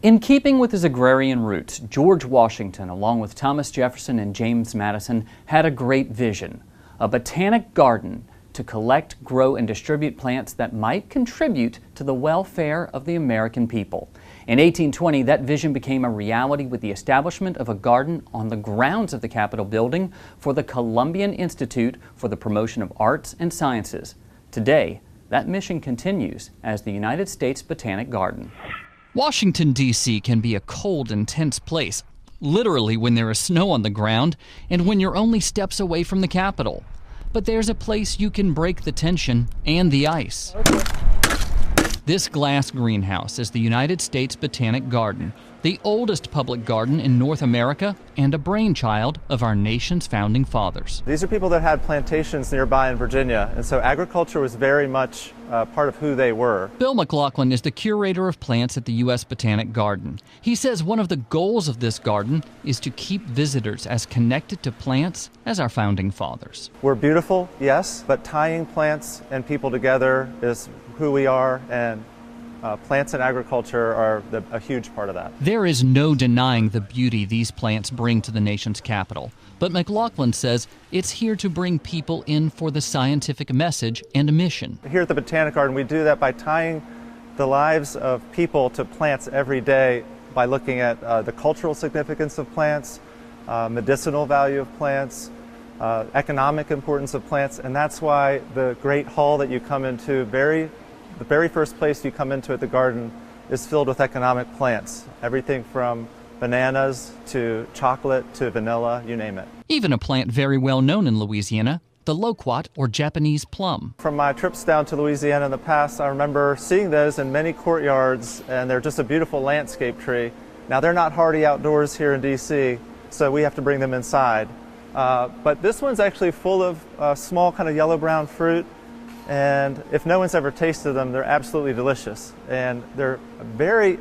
In keeping with his agrarian roots, George Washington, along with Thomas Jefferson and James Madison, had a great vision: a botanic garden to collect, grow, and distribute plants that might contribute to the welfare of the American people. In 1820, that vision became a reality with the establishment of a garden on the grounds of the Capitol building for the Columbian Institute for the Promotion of Arts and Sciences. Today, that mission continues as the United States Botanic Garden. Washington, D.C. can be a cold, intense place, literally when there is snow on the ground and when you're only steps away from the Capitol. But there's a place you can break the tension and the ice. This glass greenhouse is the United States Botanic Garden, the oldest public garden in North America and a brainchild of our nation's founding fathers. These are people that had plantations nearby in Virginia, and so agriculture was very much part of who they were. Bill McLaughlin is the curator of plants at the U.S. Botanic Garden. He says one of the goals of this garden is to keep visitors as connected to plants as our founding fathers. We're beautiful, yes, but tying plants and people together is who we are, and plants and agriculture are a huge part of that. There is no denying the beauty these plants bring to the nation's capital, but McLaughlin says it's here to bring people in for the scientific message and mission. Here at the Botanic Garden, we do that by tying the lives of people to plants every day by looking at the cultural significance of plants, medicinal value of plants, economic importance of plants, and that's why the great hall that you come into, the very first place you come into at the garden is filled with economic plants. Everything from bananas to chocolate to vanilla, you name it. Even a plant very well known in Louisiana, the loquat or Japanese plum. From my trips down to Louisiana in the past, I remember seeing those in many courtyards, and they're just a beautiful landscape tree. Now they're not hardy outdoors here in DC, so we have to bring them inside. But this one's actually full of small kind of yellow-brown fruit. And if no one's ever tasted them, they're absolutely delicious. And they're very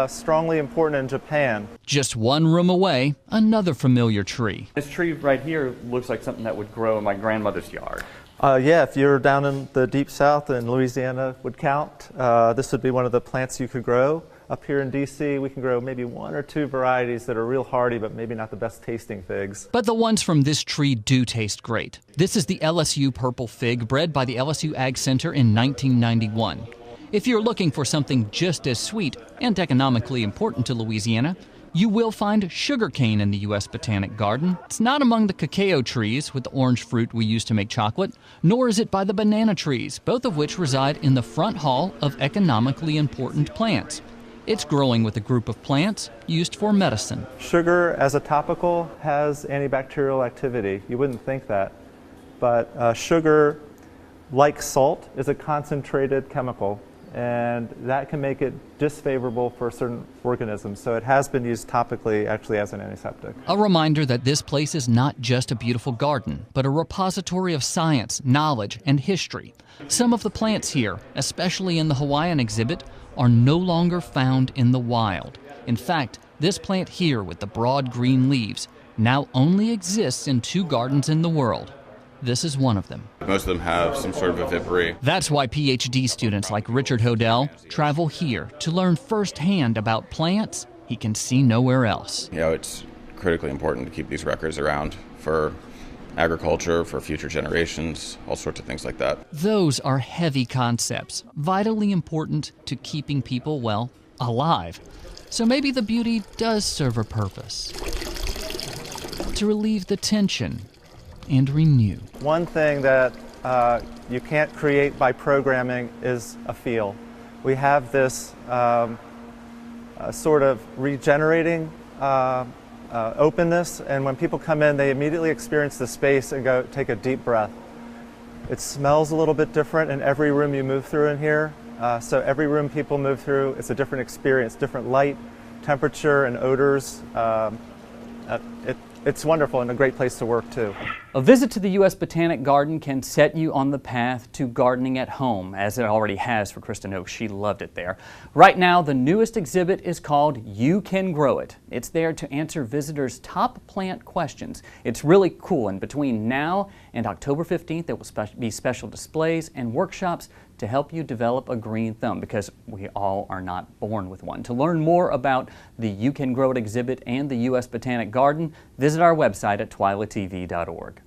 strongly important in Japan. Just one room away, another familiar tree. This tree right here looks like something that would grow in my grandmother's yard. Yeah, if you're down in the deep south and Louisiana would count, this would be one of the plants you could grow. Up here in DC, we can grow maybe one or two varieties that are real hardy, but maybe not the best tasting figs. But the ones from this tree do taste great. This is the LSU purple fig, bred by the LSU Ag Center in 1991. If you're looking for something just as sweet and economically important to Louisiana, you will find sugarcane in the U.S. Botanic Garden. It's not among the cacao trees with the orange fruit we use to make chocolate, nor is it by the banana trees, both of which reside in the front hall of economically important plants. It's growing with a group of plants used for medicine. Sugar as a topical has antibacterial activity. You wouldn't think that. But sugar, like salt, is a concentrated chemical, and that can make it disfavorable for certain organisms. So it has been used topically actually as an antiseptic. A reminder that this place is not just a beautiful garden, but a repository of science, knowledge, and history. Some of the plants here, especially in the Hawaiian exhibit, are no longer found in the wild. In fact, this plant here with the broad green leaves now only exists in 2 gardens in the world. This is one of them. Most of them have some sort of vivipary. That's why PhD students like Richard Hodel travel here to learn firsthand about plants he can see nowhere else. You know, it's critically important to keep these records around for agriculture, for future generations, all sorts of things like that. Those are heavy concepts, vitally important to keeping people, well, alive. So maybe the beauty does serve a purpose. To relieve the tension and renew. One thing that you can't create by programming is a feel. We have this sort of regenerating openness, and when people come in, they immediately experience the space and go take a deep breath. It smells a little bit different in every room you move through in here. So every room people move through, it's a different experience, different light, temperature, and odors. It's wonderful and a great place to work too. A visit to the U.S. Botanic Garden can set you on the path to gardening at home, as it already has for Kristen Oak. She loved it there. Right now, the newest exhibit is called You Can Grow It. It's there to answer visitors' top plant questions. It's really cool, and between now and October 15th, there will be special displays and workshops to help you develop a green thumb, because we all are not born with one. To learn more about the You Can Grow It exhibit and the U.S. Botanic Garden, visit our website at twilatv.org.